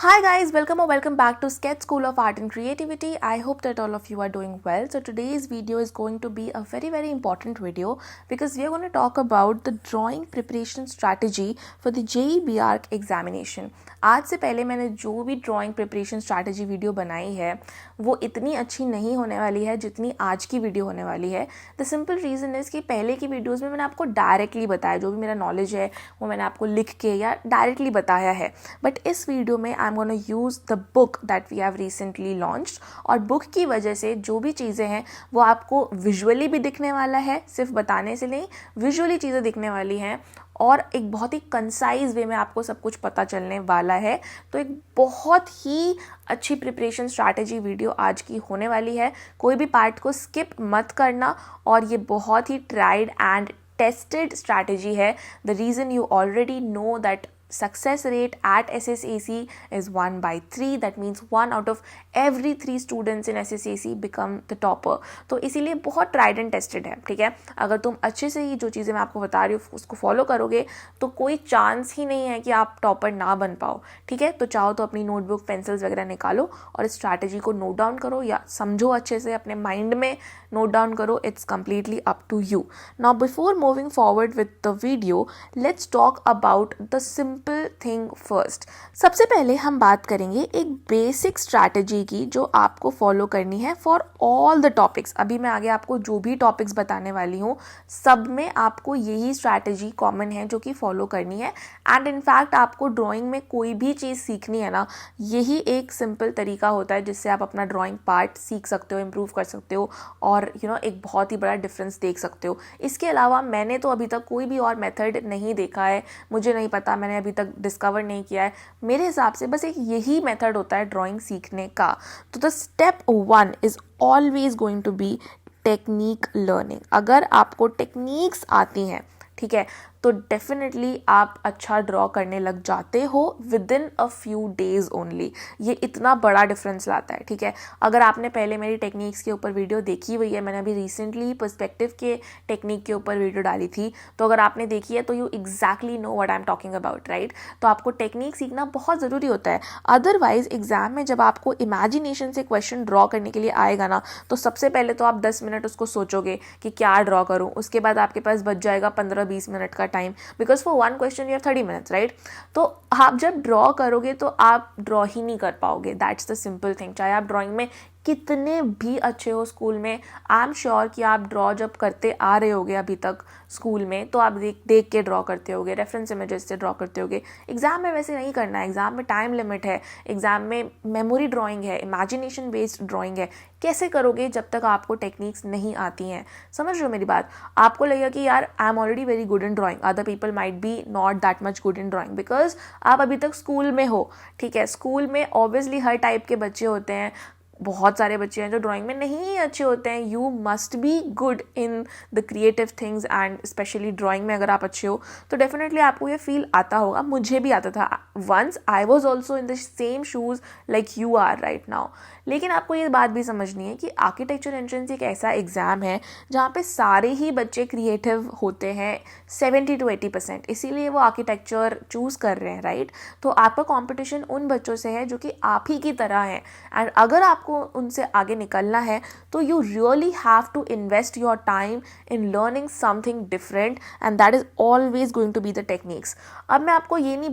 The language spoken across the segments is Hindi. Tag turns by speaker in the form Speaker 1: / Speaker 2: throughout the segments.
Speaker 1: Hi guys, welcome or welcome back to Sketch School of Art and Creativity. I hope that all of you are doing well. So today's video is going to be a very important video because we are going to talk about the drawing preparation strategy for the JEE BARC examination. आज से पहले मैंने जो भी ड्राइंग प्रिपरेशन स्ट्रैटेजी वीडियो बनाई है वो इतनी अच्छी नहीं होने वाली है जितनी आज की वीडियो होने वाली है. द सिंपल रीज़न इज़ कि पहले की वीडियोस में मैंने आपको डायरेक्टली बताया, जो भी मेरा नॉलेज है वो मैंने आपको लिख के या डायरेक्टली बताया है. बट इस वीडियो में I am gonna use the book that we have recently launched, और बुक की वजह से जो भी चीज़ें हैं वो आपको विजुअली भी दिखने वाला है, सिर्फ बताने से नहीं, विजुअली चीज़ें दिखने वाली हैं और एक बहुत ही कंसाइज वे में आपको सब कुछ पता चलने वाला है. तो एक बहुत ही अच्छी प्रिपरेशन स्ट्रैटेजी वीडियो आज की होने वाली है. कोई भी पार्ट को स्किप मत करना, और ये बहुत ही ट्राइड एंड टेस्टेड स्ट्रैटेजी है. The reason you already know that success rate at SSAC is 1/3. That means 1 out of every 3 students in SSAC become the topper. तो इसीलिए बहुत tried and tested है. ठीक है, अगर तुम अच्छे से ही जो चीज़ें मैं आपको बता रही हूँ उसको फॉलो करोगे तो कोई चांस ही नहीं है कि आप टॉपर ना बन पाओ. ठीक है, तो चाहो तो अपनी नोटबुक पेंसिल्स वगैरह निकालो और इस स्ट्रैटेजी को नोट डाउन करो या समझो, अच्छे से अपने माइंड में नोट डाउन करो. It's completely up to you. Now before moving forward with the video, let's talk about the simple thing first. सबसे पहले हम बात करेंगे एक बेसिक स्ट्रैटेजी की जो आपको फॉलो करनी है फॉर ऑल द टॉपिक्स. अभी मैं आगे आपको जो भी टॉपिक्स बताने वाली हूँ सब में आपको यही स्ट्रैटेजी कॉमन है जो कि फॉलो करनी है. एंड इनफैक्ट आपको ड्राइंग में कोई भी चीज़ सीखनी है ना, यही एक सिंपल तरीका होता है जिससे आप अपना ड्राइंग पार्ट सीख सकते हो, इम्प्रूव कर सकते हो और एक बहुत ही बड़ा डिफरेंस देख सकते हो. इसके अलावा मैंने तो अभी तक कोई भी और मेथड नहीं देखा है, मुझे नहीं पता, मैंने अभी तक डिस्कवर नहीं किया है. मेरे हिसाब से बस एक यही मेथड होता है ड्राइंग सीखने का. तो the step 1 is always going to be technique learning. अगर आपको टेक्निक्स आती हैं, ठीक है, तो डेफिनेटली आप अच्छा ड्रॉ करने लग जाते हो with in a few days only. ये इतना बड़ा डिफरेंस लाता है. ठीक है, अगर आपने पहले मेरी टेक्निक्स के ऊपर वीडियो देखी हुई है, मैंने अभी रिसेंटली पर्सपेक्टिव के टेक्निक के ऊपर वीडियो डाली थी, तो अगर आपने देखी है तो you exactly know what I am talking about, right. तो आपको टेक्निक सीखना बहुत ज़रूरी होता है. अदरवाइज एग्जाम में जब आपको इमेजिनेशन से क्वेश्चन ड्रॉ करने के लिए आएगा ना, तो सबसे पहले तो आप 10 मिनट उसको सोचोगे कि क्या ड्रॉ करूँ. उसके बाद आपके पास बच जाएगा 15-20 मिनट का time, because for one question you have 30 minutes, right. तो आप जब ड्रॉ करोगे तो आप ड्रॉ ही नहीं कर पाओगे. That's the simple thing. चाहे आप ड्राइंग में कितने भी अच्छे हो स्कूल में, आई एम श्योर कि आप ड्रॉ जब करते आ रहे होगे अभी तक स्कूल में तो आप देख के ड्रॉ करते होगे, रेफरेंस इमेजेस से ड्रॉ करते होगे. एग्जाम में वैसे नहीं करना है. एग्जाम में टाइम लिमिट है, एग्जाम में मेमोरी ड्राइंग है, इमेजिनेशन बेस्ड ड्राइंग है. कैसे करोगे जब तक आपको टेक्निक्स नहीं आती हैं. समझ रहे हो मेरी बात. आपको लगेगा कि यार I am already very good in drawing, other people might be not that much good in drawing because आप अभी तक स्कूल में हो. ठीक है, स्कूल में ऑब्वियसली हर टाइप के बच्चे होते हैं. बहुत सारे बच्चे हैं जो ड्राइंग में नहीं अच्छे होते हैं. You must be good in the creative things and specially drawing में अगर आप अच्छे हो तो डेफिनेटली आपको ये फील आता होगा. मुझे भी आता था. Once I was also in the same shoes like you are right now. लेकिन आपको ये बात भी समझनी है कि आर्किटेक्चर एंट्रेंस एक ऐसा एग्ज़ाम है जहाँ पे सारे ही बच्चे क्रिएटिव होते हैं 70 to 80%. इसीलिए वो आर्किटेक्चर चूज़ कर रहे हैं, राइट. तो आपका कंपटीशन उन बच्चों से है जो कि आप ही की तरह हैं. एंड अगर आपको उनसे आगे निकलना है तो you really have to invest your time in learning something different and that is always going to be the techniques. अब मैं आपको ये नहीं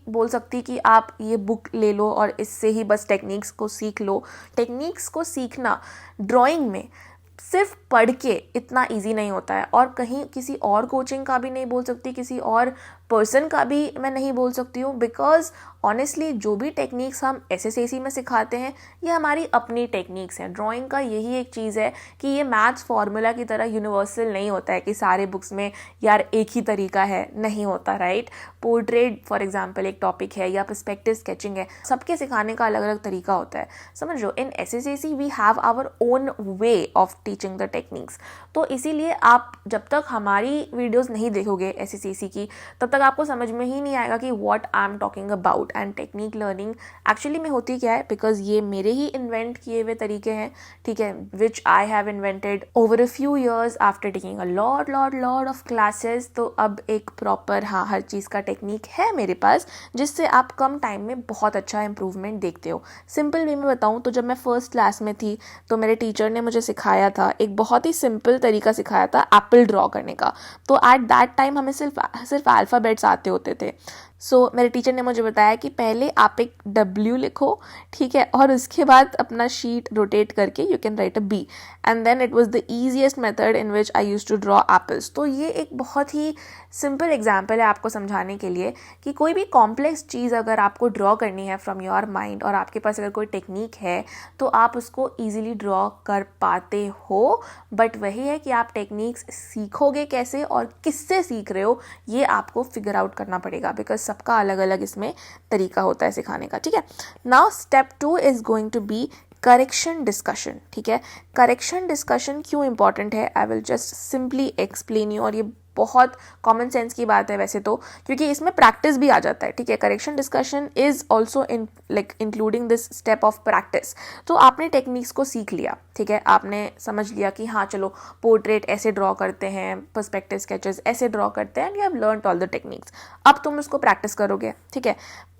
Speaker 1: बोल सकती कि आप ये बुक ले लो और इससे ही बस टेक्निक्स को सीख लो. टेक्निक्स को सीखना ड्राइंग में सिर्फ पढ़ के इतना इजी नहीं होता है. और कहीं किसी और कोचिंग का भी नहीं बोल सकती, किसी और पर्सन का भी मैं नहीं बोल सकती हूँ, बिकॉज ऑनेस्टली जो भी टेक्निक्स हम SSAC में सिखाते हैं ये हमारी अपनी टेक्निक्स हैं. ड्राइंग का यही एक चीज़ है कि ये मैथ्स फार्मूला की तरह यूनिवर्सल नहीं होता है कि सारे बुक्स में यार एक ही तरीका है, नहीं होता, राइट. पोर्ट्रेट फॉर एग्जाम्पल एक टॉपिक है या पर्सपेक्टिव स्केचिंग है, सबके सिखाने का अलग अलग तरीका होता है. समझ लो, in SSAC we have our own way of teaching the techniques. तो इसीलिए आप जब तक हमारी वीडियोज़ नहीं देखोगे SSAC की, तब तक आपको समझ में ही नहीं आएगा कि what I am talking about. And technique learning actually में होती क्या है, बिकॉज ये मेरे ही इन्वेंट किए हुए तरीके हैं, ठीक है, which I have invented over a few years after taking a lot of classes. तो अब एक प्रॉपर हाँ हर चीज़ का टेक्निक है मेरे पास, जिससे आप कम टाइम में बहुत अच्छा इंप्रूवमेंट देखते हो। सिंपल वे में बताऊँ तो जब मैं फर्स्ट क्लास में थी तो मेरे टीचर ने मुझे सिखाया था, एक बहुत ही सिंपल तरीका सिखाया था एप्पल ड्रॉ करने का। तो एट दैट टाइम हमें सिर्फ अल्फ़ाबेट्स आते होते थे। सो मेरे टीचर ने मुझे बताया कि पहले आप एक W लिखो, ठीक है, और उसके बाद अपना शीट रोटेट करके you can write a B, and then it was the easiest method in which I used to draw apples. तो ये एक बहुत ही सिंपल एग्जाम्पल है आपको समझाने के लिए कि कोई भी कॉम्प्लेक्स चीज़ अगर आपको ड्रॉ करनी है फ्रॉम योर माइंड और आपके पास अगर कोई टेक्निक है तो आप उसको ईजिली ड्रॉ कर पाते हो। बट वही है कि आप टेक्निक्स सीखोगे कैसे और किससे सीख रहे हो, ये आपको फिगर आउट करना पड़ेगा, बिकॉज सबका अलग अलग इसमें तरीका होता है सिखाने का, ठीक है। Now step 2 is going to be correction discussion, ठीक है। करेक्शन डिस्कशन क्यों इंपॉर्टेंट है, I will just simply explain you. और ये बहुत कॉमन सेंस की बात है वैसे तो, क्योंकि इसमें प्रैक्टिस भी आ जाता है, ठीक है। Correction discussion is also in like including this step of practice. तो आपने टेक्निक्स को सीख लिया, ठीक है, आपने समझ लिया कि हाँ चलो पोर्ट्रेट ऐसे ड्रॉ करते हैं, पर्सपेक्टिव स्केचेस ऐसे ड्रॉ करते हैं, and you have learned all the techniques. अब तुम उसको प्रैक्टिस करोगे, ठीक है।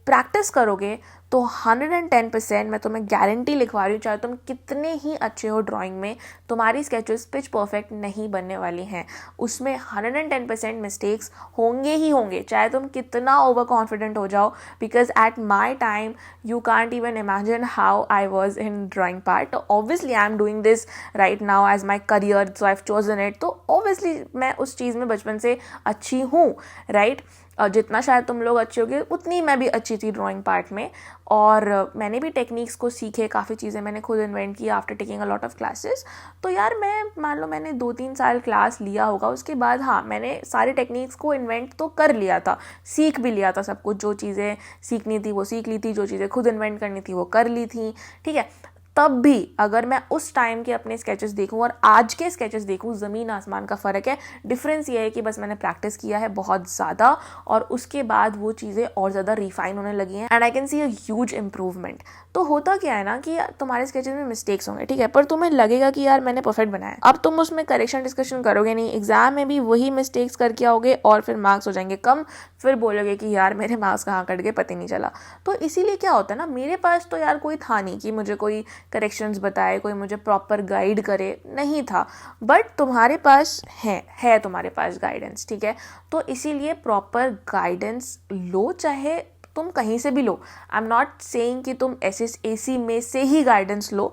Speaker 1: प्रैक्टिस करोगे तो 110% मैं तुम्हें गारंटी लिखवा रही हूँ, चाहे तुम कितने ही अच्छे हो ड्राइंग में, तुम्हारी स्केचेस पिच परफेक्ट नहीं बनने वाली हैं। उसमें 110% मिस्टेक्स होंगे ही होंगे, चाहे तुम कितना ओवर कॉन्फिडेंट हो जाओ, because at my time you can't even imagine how I was in drawing part. Obviously I am doing this right now as my career, so I have chosen it. तो ऑब्वियसली मैं उस चीज़ में बचपन से अच्छी हूँ, राइट। जितना शायद तुम लोग अच्छे होगे उतनी मैं भी अच्छी थी ड्राइंग पार्ट में। और मैंने भी टेक्निक्स को सीखे, काफ़ी चीज़ें मैंने खुद इन्वेंट की after taking a lot of classes. तो यार मैं मान लो मैंने 2-3 साल क्लास लिया होगा, उसके बाद हाँ मैंने सारे टेक्निक्स को इन्वेंट तो कर लिया था, सीख भी लिया था सब कुछ। जो चीज़ें सीखनी थी वो सीख ली थी, जो चीज़ें खुद इन्वेंट करनी थी वो कर ली थी, ठीक है। तब भी अगर मैं उस टाइम के अपने स्केचेस देखूं और आज के स्केचेस देखूं, ज़मीन आसमान का फ़र्क है। डिफरेंस ये है कि बस मैंने प्रैक्टिस किया है बहुत ज़्यादा और उसके बाद वो चीज़ें और ज़्यादा रिफाइन होने लगी हैं, and I can see a huge improvement. तो होता क्या है ना कि तुम्हारे स्केचेस में मिस्टेक्स होंगे, ठीक है, पर तुम्हें लगेगा कि यार मैंने परफेक्ट बनाया। अब तुम उसमें करेक्शन डिस्कशन करोगे नहीं, एग्जाम में भी वही मिस्टेक्स करके आओगे और फिर मार्क्स हो जाएंगे कम, फिर बोलोगे कि यार मेरे मार्क्स कहाँ कट गए पता नहीं चला। तो इसीलिए क्या होता है ना, मेरे पास तो यार कोई था नहीं कि मुझे कोई करेक्शंस बताए, कोई मुझे प्रॉपर गाइड करे, नहीं था। बट तुम्हारे पास है तुम्हारे पास गाइडेंस, ठीक है। तो इसीलिए प्रॉपर गाइडेंस लो, चाहे तुम कहीं से भी लो। आई एम नॉट सेइंग कि तुम SSAC में से ही गाइडेंस लो,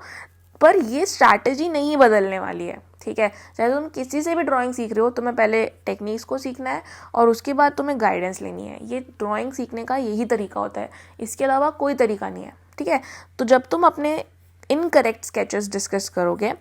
Speaker 1: पर ये स्ट्रैटेजी नहीं बदलने वाली है, ठीक है। चाहे तुम किसी से भी ड्राइंग सीख रहे हो, तुम्हें पहले टेक्निक्स को सीखना है और उसके बाद तुम्हें गाइडेंस लेनी है। ये ड्राइंग सीखने का यही तरीका होता है, इसके अलावा कोई तरीका नहीं है, ठीक है। तो जब तुम अपने इनकरेक्ट स्केचेस डिस्कस करोगे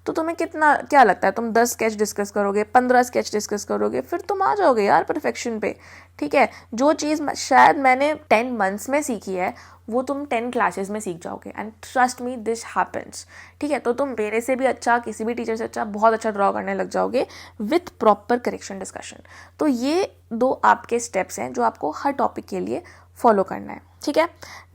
Speaker 1: तो तुम्हें कितना क्या लगता है, तुम 10 स्केच डिस्कस करोगे, 15 स्केच डिस्कस करोगे, फिर तुम आ जाओगे यार परफेक्शन पे, ठीक है। जो चीज़ शायद मैंने 10 मंथ्स में सीखी है वो तुम 10 क्लासेस में सीख जाओगे, and trust me this happens, ठीक है। तो तुम मेरे से भी अच्छा, किसी भी टीचर से अच्छा, बहुत अच्छा ड्रॉ करने लग जाओगे विथ प्रॉपर करेक्शन डिस्कशन। तो ये 2 आपके स्टेप्स हैं जो आपको हर टॉपिक के लिए फॉलो करना है, ठीक है।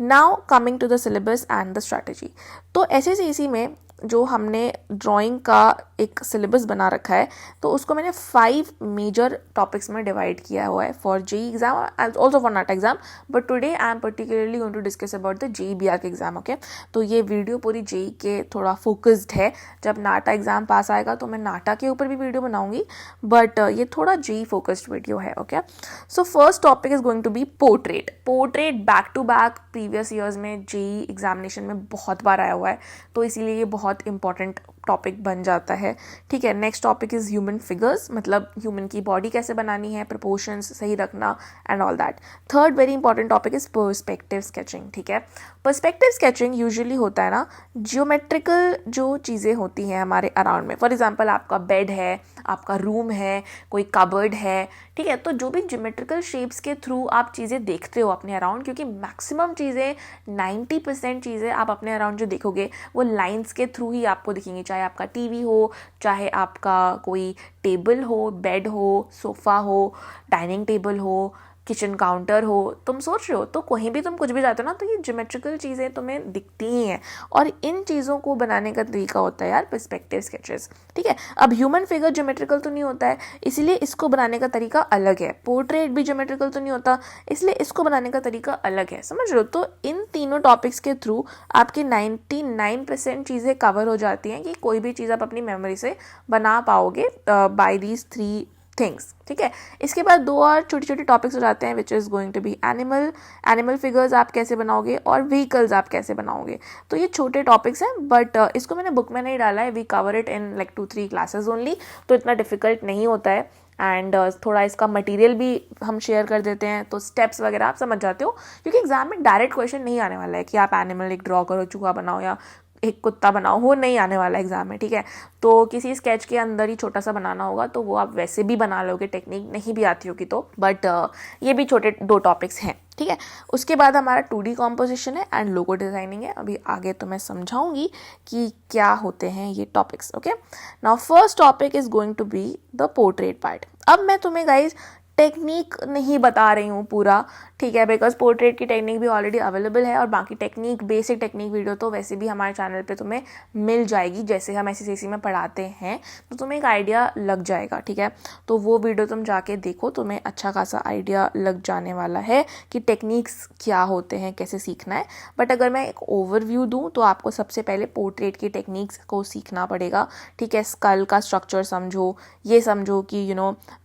Speaker 1: Now coming to the syllabus and the strategy. तो SSAC में जो हमने ड्राइंग का एक सिलेबस बना रखा है, तो उसको मैंने 5 मेजर टॉपिक्स में डिवाइड किया हुआ है for JEE exam, also for NATA exam, but today I am particularly going to discuss about the JEE BR के एग्जाम, ओके। तो ये वीडियो पूरी JEE के थोड़ा फोकस्ड है। जब NATA एग्जाम पास आएगा तो मैं NATA के ऊपर भी वीडियो बनाऊंगी, बट ये थोड़ा JEE फोकस्ड वीडियो है, okay. So first topic is going to be portrait. Portrait back to back previous years में JEE एग्जामिनेशन में बहुत बार आया हुआ है, तो इसीलिए ये बहुत इंपॉर्टेंट टॉपिक बन जाता है, ठीक है। Next topic is human figures, मतलब ह्यूमन की बॉडी कैसे बनानी है, प्रोपोर्शंस सही रखना and all that. Third very important topic is perspective sketching, ठीक है। पर्सपेक्टिव स्केचिंग यूजुअली होता है ना जियोमेट्रिकल जो चीज़ें होती हैं हमारे अराउंड में। फॉर एग्जांपल आपका बेड है, आपका रूम है, कोई कबर्ड है, ठीक है। तो जो भी ज्योमेट्रिकल शेप्स के थ्रू आप चीज़ें देखते हो अपने अराउंड, क्योंकि मैक्सिमम चीज़ें 90% चीज़ें आप अपने अराउंड जो देखोगे वो लाइंस के थ्रू ही आपको दिखेंगी, चाहे आपका टीवी हो, चाहे आपका कोई टेबल हो, बेड हो, सोफ़ा हो, डाइनिंग टेबल हो, किचन काउंटर हो, तुम सोच रहे हो तो कहीं भी तुम कुछ भी जाते हो ना तो ये ज्योमेट्रिकल चीज़ें तुम्हें दिखती ही हैं। और इन चीज़ों को बनाने का तरीका होता है यार पर्सपेक्टिव स्केचेस, ठीक है। अब ह्यूमन फिगर ज्योमेट्रिकल तो नहीं होता है, इसलिए इसको बनाने का तरीका अलग है। पोर्ट्रेट भी ज्योमेट्रिकल तो नहीं होता, इसलिए इसको बनाने का तरीका अलग है, समझ रहे हो। तो इन तीनों टॉपिक्स के थ्रू आपकी 99% चीज़ें कवर हो जाती हैं कि कोई भी चीज़ आप अपनी मेमोरी से बना पाओगे बाय दीज 3 थिंग्स, ठीक है। इसके बाद 2 और छोटे छोटे टॉपिक्स हो जाते हैं which is going to be animal figures आप कैसे बनाओगे और व्हीकल्स आप कैसे बनाओगे। तो ये छोटे टॉपिक्स हैं, बट इसको मैंने बुक में नहीं डाला है, we cover it in like 2-3 classes only, तो इतना डिफिकल्ट नहीं होता है। एंड थोड़ा इसका मटेरियल भी हम शेयर कर देते हैं, तो स्टेप्स वगैरह आप समझ जाते हो, क्योंकि एग्जाम में डायरेक्ट क्वेश्चन नहीं आने वाला है कि आप एनिमल एक ड्रॉ करो, चूहा बनाओ या एक कुत्ता बनाओ, वो नहीं आने वाला एग्जाम में, ठीक है। तो किसी स्केच के अंदर ही छोटा सा बनाना होगा, तो वो आप वैसे भी बना लोगे, टेक्निक नहीं भी आती होगी तो, बट ये भी छोटे 2 टॉपिक्स हैं, ठीक है। उसके बाद हमारा 2D कॉम्पोजिशन है एंड लोगो डिज़ाइनिंग है। अभी आगे तो मैं समझाऊंगी कि क्या होते हैं ये topics, okay. Now first topic is going to be the portrait part. अब मैं तुम्हें गाइज टेक्निक नहीं बता रही हूँ पूरा, ठीक है, बिकॉज पोर्ट्रेट की टेक्निक भी ऑलरेडी अवेलेबल है और बाकी टेक्निक, बेसिक टेक्निक वीडियो तो वैसे भी हमारे चैनल पे तुम्हें मिल जाएगी, जैसे हम SSC में पढ़ाते हैं, तो तुम्हें एक आइडिया लग जाएगा, ठीक है। तो वो वीडियो तुम जाके देखो, तुम्हें अच्छा खासा आइडिया लग जाने वाला है कि टेक्निक्स क्या होते हैं, कैसे सीखना है। बट अगर मैं एक ओवरव्यू दूँ तो आपको सबसे पहले पोर्ट्रेट की टेक्निक्स को सीखना पड़ेगा, ठीक है। स्कल का स्ट्रक्चर समझो, ये समझो कि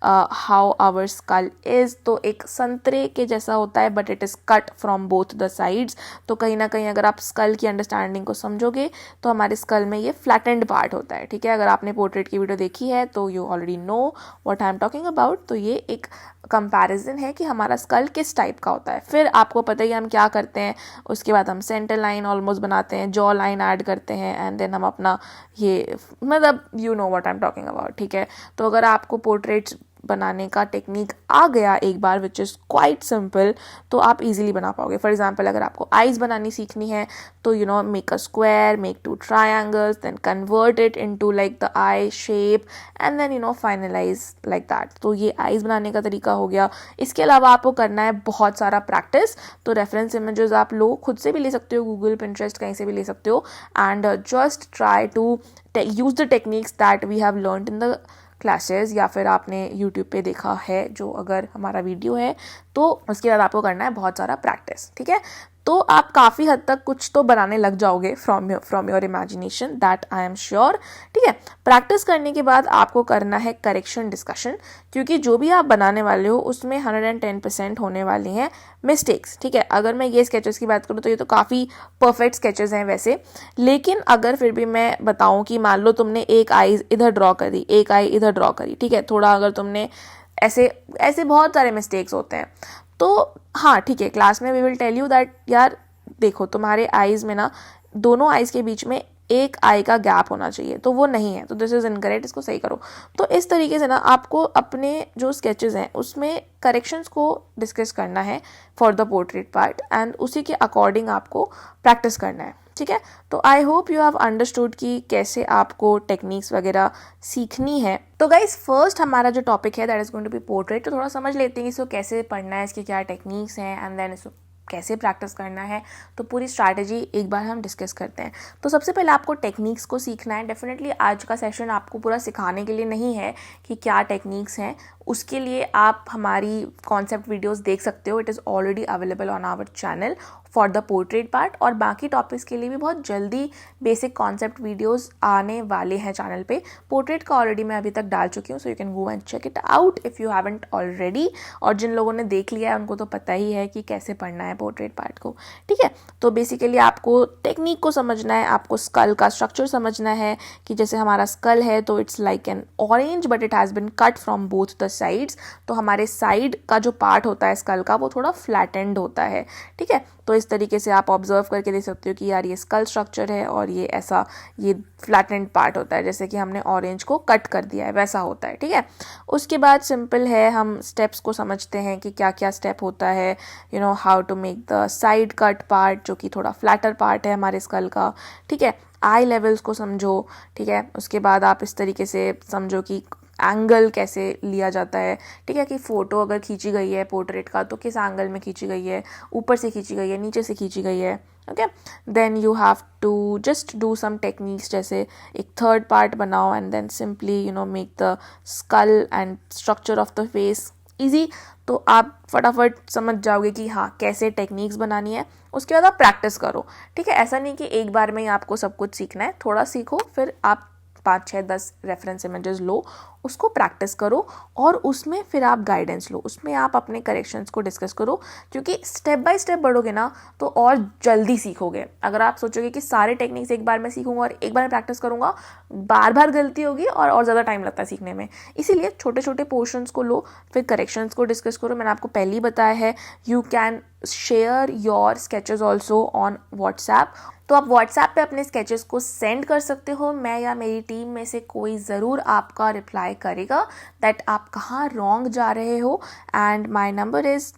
Speaker 1: हाउ आवर स्कल इज, तो एक संतरे के जैसा होता है but it is cut from both the sides. तो कहीं ना कहीं अगर आप स्कल की अंडरस्टैंडिंग को समझोगे तो हमारे स्कल में ये फ्लैटेंड पार्ट होता है, ठीक है। अगर आपने पोर्ट्रेट की वीडियो देखी है तो you already know what I am talking about. तो ये एक कंपैरिजन है कि हमारा स्कल किस टाइप का होता है। फिर आपको पता ही हम क्या करते हैं, उसके बाद हम सेंटर लाइन ऑलमोस्ट बनाते हैं, जॉ लाइन ऐड करते हैं, एंड देन हम अपना ये, मतलब you know what I am talking about, ठीक है। तो अगर आपको पोर्ट्रेट्स बनाने का टेक्निक आ गया एक बार, विच इज़ क्वाइट सिंपल, तो आप इजीली बना पाओगे। फॉर एग्जांपल अगर आपको आइज़ बनानी सीखनी है तो make a square, make 2 triangles, then convert it into like the eye shape and then finalise like that. तो ये आइज़ बनाने का तरीका हो गया। इसके अलावा आपको करना है बहुत सारा प्रैक्टिस, तो रेफरेंस इमेजेस आप लो, खुद से भी ले सकते हो, गूगल, पिंटरेस्ट, कहीं से भी ले सकते हो, and just try to use the techniques that we have learned in the classes, या फिर आपने यूट्यूब पे देखा है जो अगर हमारा वीडियो है, तो उसके बाद आपको करना है बहुत सारा प्रैक्टिस, ठीक है। तो आप काफ़ी हद तक कुछ तो बनाने लग जाओगे from your imagination, that I am sure, ठीक है। प्रैक्टिस करने के बाद आपको करना है करेक्शन डिस्कशन, क्योंकि जो भी आप बनाने वाले हो उसमें 110% होने वाली हैं मिस्टेक्स, ठीक है। अगर मैं ये स्केचेस की बात करूँ तो ये तो काफ़ी परफेक्ट स्केचेस हैं वैसे, लेकिन अगर फिर भी मैं बताऊँ कि मान लो तुमने एक आई इधर ड्रॉ करी, एक आई इधर ड्रॉ करी, ठीक है, थोड़ा अगर तुमने ऐसे ऐसे बहुत सारे मिस्टेक्स होते हैं, तो हाँ ठीक है, क्लास में we will tell you that यार देखो तुम्हारे आईज में ना, दोनों आईज के बीच में एक आई का गैप होना चाहिए, तो वो नहीं है, तो दिस इज इनकरेक्ट, इसको सही करो। तो इस तरीके से ना आपको अपने जो स्केचेस हैं उसमें करेक्शंस को डिस्कस करना है for the portrait part, and उसी के अकॉर्डिंग आपको प्रैक्टिस करना है, ठीक है। तो I hope you have understood कि कैसे आपको टेक्निक्स वगैरह सीखनी है। तो गाइज फर्स्ट हमारा जो टॉपिक है that is going to be portrait, तो थोड़ा समझ लेते हैं इसको कैसे पढ़ना है, इसके क्या टेक्निक्स हैं, एंड देन इसको कैसे प्रैक्टिस करना है। तो पूरी स्ट्रैटेजी एक बार हम डिस्कस करते हैं। तो सबसे पहले आपको टेक्निक्स को सीखना है। डेफिनेटली आज का सेशन आपको पूरा सिखाने के लिए नहीं है कि क्या टेक्निक्स हैं, उसके लिए आप हमारी कॉन्सेप्ट वीडियोस देख सकते हो, it is already available on our channel for the portrait part, और बाकी टॉपिक्स के लिए भी बहुत जल्दी बेसिक कॉन्सेप्ट वीडियोस आने वाले हैं चैनल पे। पोर्ट्रेट का ऑलरेडी मैं अभी तक डाल चुकी हूँ, so you can go and check it out if you haven't already. और जिन लोगों ने देख लिया है उनको तो पता ही है कि कैसे पढ़ना है पोर्ट्रेट पार्ट को, ठीक है। तो बेसिकली आपको टेक्निक को समझना है, आपको स्कल का स्ट्रक्चर समझना है कि जैसे हमारा स्कल है तो it's like an orange but it has been cut from both the sides. तो हमारे साइड का जो पार्ट होता है स्कल का वो थोड़ा फ्लैटेंड होता है, ठीक है। तो इस तरीके से आप ऑब्जर्व करके देख सकते हो कि यार ये स्कल स्ट्रक्चर है और ये ऐसा ये फ्लैटेंड पार्ट होता है, जैसे कि हमने ऑरेंज को कट कर दिया है वैसा होता है, ठीक है। उसके बाद सिंपल है, हम स्टेप्स को समझते हैं कि क्या क्या स्टेप होता है, how to make the side cut part जो कि थोड़ा फ्लैटर पार्ट है हमारे स्कल का, ठीक है। आई लेवल्स को समझो, ठीक है। उसके बाद आप इस तरीके से समझो कि एंगल कैसे लिया जाता है, ठीक है, कि फ़ोटो अगर खींची गई है पोर्ट्रेट का तो किस एंगल में खींची गई है, ऊपर से खींची गई है, नीचे से खींची गई है. Okay, then you have to just do some techniques, जैसे एक थर्ड पार्ट बनाओ and then simply make the skull and structure of the face easy. तो आप फटाफट समझ जाओगे कि हाँ कैसे टेक्निक्स बनानी है. उसके बाद आप प्रैक्टिस करो, ठीक है. ऐसा नहीं कि एक बार में ही आपको सब कुछ सीखना है, थोड़ा सीखो, फिर आप 5 6 10 रेफरेंस इमेजेस लो, उसको प्रैक्टिस करो और उसमें फिर आप गाइडेंस लो, उसमें आप अपने करेक्शंस को डिस्कस करो, क्योंकि स्टेप बाय स्टेप बढ़ोगे ना तो और जल्दी सीखोगे. अगर आप सोचोगे कि सारे टेक्निक्स एक बार में सीखूंगा और एक बार में प्रैक्टिस करूंगा, बार बार गलती होगी और ज़्यादा टाइम लगता है सीखने में. इसीलिए छोटे छोटे पोर्शंस को लो, फिर करेक्शंस को डिस्कस करो. मैंने आपको पहले ही बताया है, you can share your sketches also on WhatsApp. तो आप व्हाट्सएप पे अपने स्केचेस को सेंड कर सकते हो. मैं या मेरी टीम में से कोई ज़रूर आपका रिप्लाई करेगा दैट आप कहाँ रॉन्ग जा रहे हो. And my number is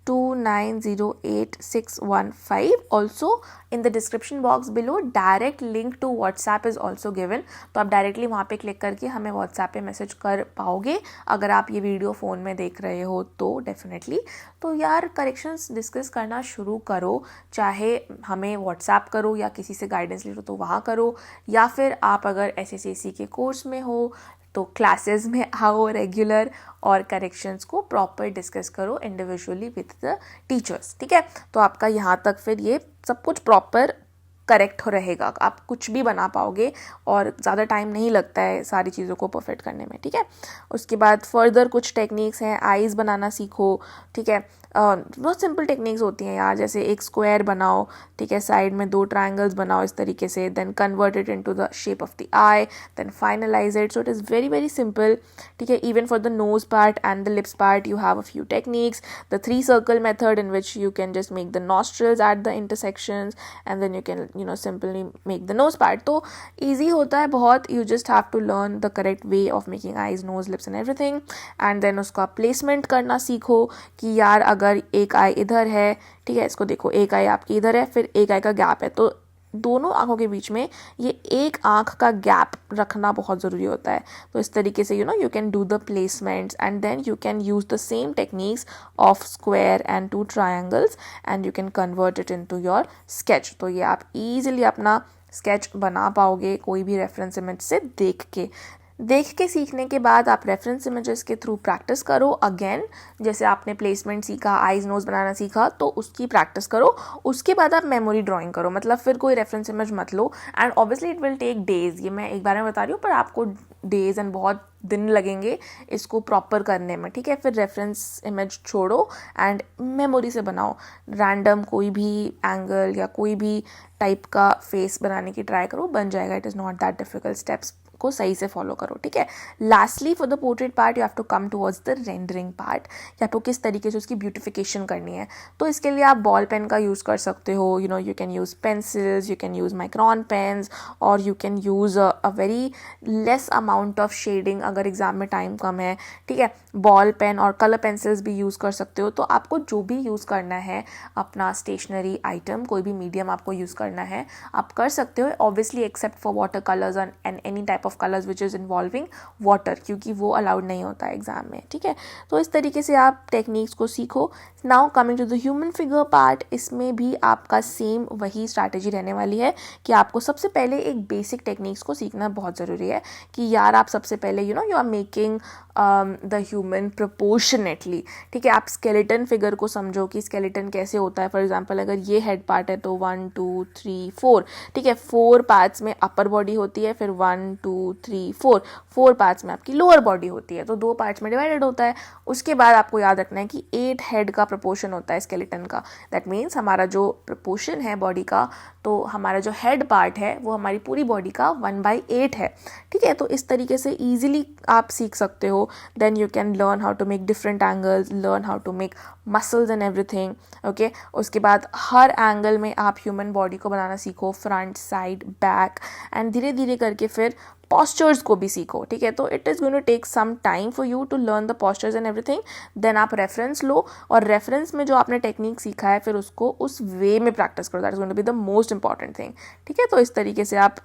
Speaker 1: 91882908 615. Also in the description box below direct link to WhatsApp is also given. तो आप डायरेक्टली वहाँ पे क्लिक करके हमें WhatsApp पे मैसेज कर पाओगे अगर आप ये वीडियो फ़ोन में देख रहे हो तो डेफिनेटली. तो यार करेक्शंस डिस्कस करना शुरू करो, चाहे हमें WhatsApp करो या किसी से गाइडेंस ले लो तो वहाँ करो, या फिर आप अगर SSAC के कोर्स में हो तो क्लासेस में आओ रेगुलर और करेक्शंस को प्रॉपर डिस्कस करो इंडिविजुअली विद द टीचर्स, ठीक है. तो आपका यहाँ तक फिर ये सब कुछ प्रॉपर करेक्ट हो रहेगा, आप कुछ भी बना पाओगे और ज़्यादा टाइम नहीं लगता है सारी चीज़ों को परफेक्ट करने में, ठीक है. उसके बाद फर्दर कुछ टेक्निक्स हैं, आईज़ बनाना सीखो, ठीक है. बहुत सिंपल टेक्निक्स होती हैं यार, जैसे एक स्क्वायर बनाओ, ठीक है, साइड में 2 ट्रायंगल्स बनाओ इस तरीके से, then convert it into the shape of the eye, then finalize it. So it is very very simple, ठीक है. Even for the nose part and the lips part you have a few techniques. The 3 circle method in which you can just make the nostrils at the intersections and then you can simply make the nose part. तो easy होता है बहुत, you just have to learn the correct way of making eyes, nose, lips and everything. and then उसका placement करना सीखो कि यार अगर एक आई इधर है, ठीक है, इसको देखो, एक आई आपकी इधर है, फिर एक आई का गैप है, तो दोनों आंखों के बीच में ये एक आंख का गैप रखना बहुत ज़रूरी होता है. तो इस तरीके से you can do the placements and then you can use the same techniques of square and 2 triangles and you can convert it into your sketch. तो ये आप ईजिली अपना स्केच बना पाओगे कोई भी रेफरेंस इमेज से देख के सीखने के बाद आप रेफरेंस इमेजेस के थ्रू प्रैक्टिस करो अगेन. जैसे आपने प्लेसमेंट सीखा, आईज नोज बनाना सीखा, तो उसकी प्रैक्टिस करो. उसके बाद आप मेमोरी ड्राइंग करो, मतलब फिर कोई रेफरेंस इमेज मत लो. And obviously it will take days, ये मैं एक बार में बता रही हूँ, पर आपको डेज एंड बहुत दिन लगेंगे इसको प्रॉपर करने में, ठीक है. फिर रेफरेंस इमेज छोड़ो एंड मेमोरी से बनाओ. रैंडम कोई भी एंगल या कोई भी टाइप का फेस बनाने की ट्राई करो, बन जाएगा. It is not that difficult. Steps को सही से फॉलो करो, ठीक है. Lastly for the portrait part you have to come towards the rendering part, कि आपको किस तरीके से उसकी ब्यूटिफिकेशन करनी है. तो इसके लिए आप बॉल पेन का यूज़ कर सकते हो, you can use pencils, you can use micron pens, और you can use a very less amount of shading अगर एग्जाम में टाइम कम है, ठीक है. बॉल पेन और कलर पेंसिल्स भी यूज़ कर सकते हो. तो आपको जो भी यूज़ करना है, अपना स्टेशनरी आइटम, कोई भी मीडियम आपको यूज़ करना है, आप कर सकते हो. Obviously except for water colours and any type of colours which is involving water, क्योंकि वो अलाउड नहीं होता है एग्जाम में, ठीक है. तो इस तरीके से आप टेक्निक्स को सीखो. Now coming to the human figure part, इसमें भी आपका सेम वही स्ट्रैटेजी रहने वाली है कि आपको सबसे पहले एक बेसिक टेक्निक्स को सीखना बहुत ज़रूरी है. कि यार आप सबसे पहले you are making the human proportionately, ठीक है. आप स्केलेटन फिगर को समझो कि स्केलेटन कैसे होता है. फॉर एग्जांपल अगर ये हेड पार्ट है तो 1 2 3 4, ठीक है. 4 पार्ट्स में अपर बॉडी होती है, फिर 1 2 3 4 पार्ट्स में आपकी लोअर बॉडी होती है, तो 2 पार्ट्स में डिवाइडेड होता है. उसके बाद आपको याद रखना है कि 8 हेड का प्रोपोर्शन होता है स्केलेटन का. दैट मीन्स हमारा जो प्रोपोर्शन है बॉडी का, तो हमारा जो हेड पार्ट है वो हमारी पूरी बॉडी का 1/8 है, ठीक है. तो इस तरीके से ईजिली आप सीख सकते हो. Then you can learn how to make different angles, learn how to make muscles and everything, okay. उसके बाद हर एंगल में आप ह्यूमन बॉडी को बनाना सीखो, फ्रंट, साइड, बैक, एंड धीरे धीरे करके फिर पॉस्चर्स को भी सीखो, ठीक है। तो it is going to take some time for you to learn the postures and everything. Then आप रेफरेंस लो और रेफरेंस में जो आपने टेक्निक सीखा है फिर उसको उस वे में प्रैक्टिस करो। That is going to be the most important thing, ठीक है। तो इस तरीके से आप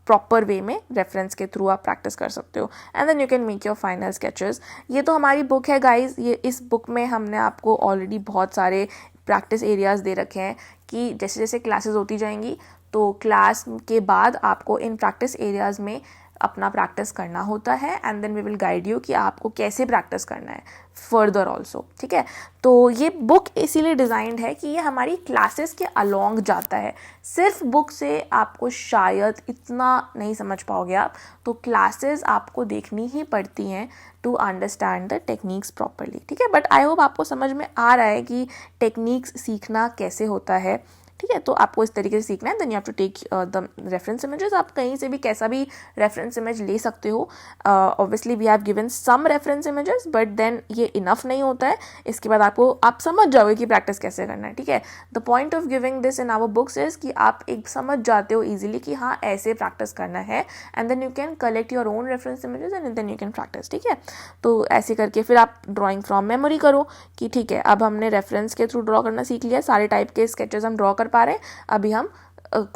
Speaker 1: प्रॉपर वे में रेफरेंस के थ्रू आप प्रैक्टिस कर सकते हो and then you can make your final sketches. ये तो हमारी बुक है गाइज, ये इस बुक में हमने आपको ऑलरेडी बहुत सारे प्रैक्टिस एरियाज़ दे रखे हैं कि जैसे जैसे क्लासेस होती जाएंगी तो क्लास के बाद आपको इन प्रैक्टिस एरियाज़ में अपना प्रैक्टिस करना होता है and then we will guide you कि आपको कैसे प्रैक्टिस करना है फर्दर ऑल्सो, ठीक है। तो ये बुक इसीलिए डिज़ाइंड है कि ये हमारी क्लासेस के अलोंग जाता है। सिर्फ बुक से आपको शायद इतना नहीं समझ पाओगे आप, तो क्लासेस आपको देखनी ही पड़ती हैं to understand the techniques properly, ठीक है। बट आई होप आपको समझ में आ रहा है कि टेक्निक्स सीखना कैसे होता है, ठीक है। तो आपको इस तरीके से सीखना है। Then you have to take the reference images. आप कहीं से भी कैसा भी रेफरेंस इमेज ले सकते हो। Obviously we have given some reference images but then ये इनफ नहीं होता है। इसके बाद आप समझ जाओगे कि प्रैक्टिस कैसे करना है, ठीक है। The point of giving this in our books is कि आप एक समझ जाते हो ईजिली कि हाँ ऐसे प्रैक्टिस करना है and then you can collect your own reference images and then you can practice, ठीक है। तो ऐसे करके फिर आप ड्राइंग फ्रॉम मेमोरी करो कि ठीक है अब हमने रेफरेंस के थ्रू ड्रॉ करना सीख लिया, सारे टाइप के स्केचेस हम ड्रॉ कर पा रहे हैं।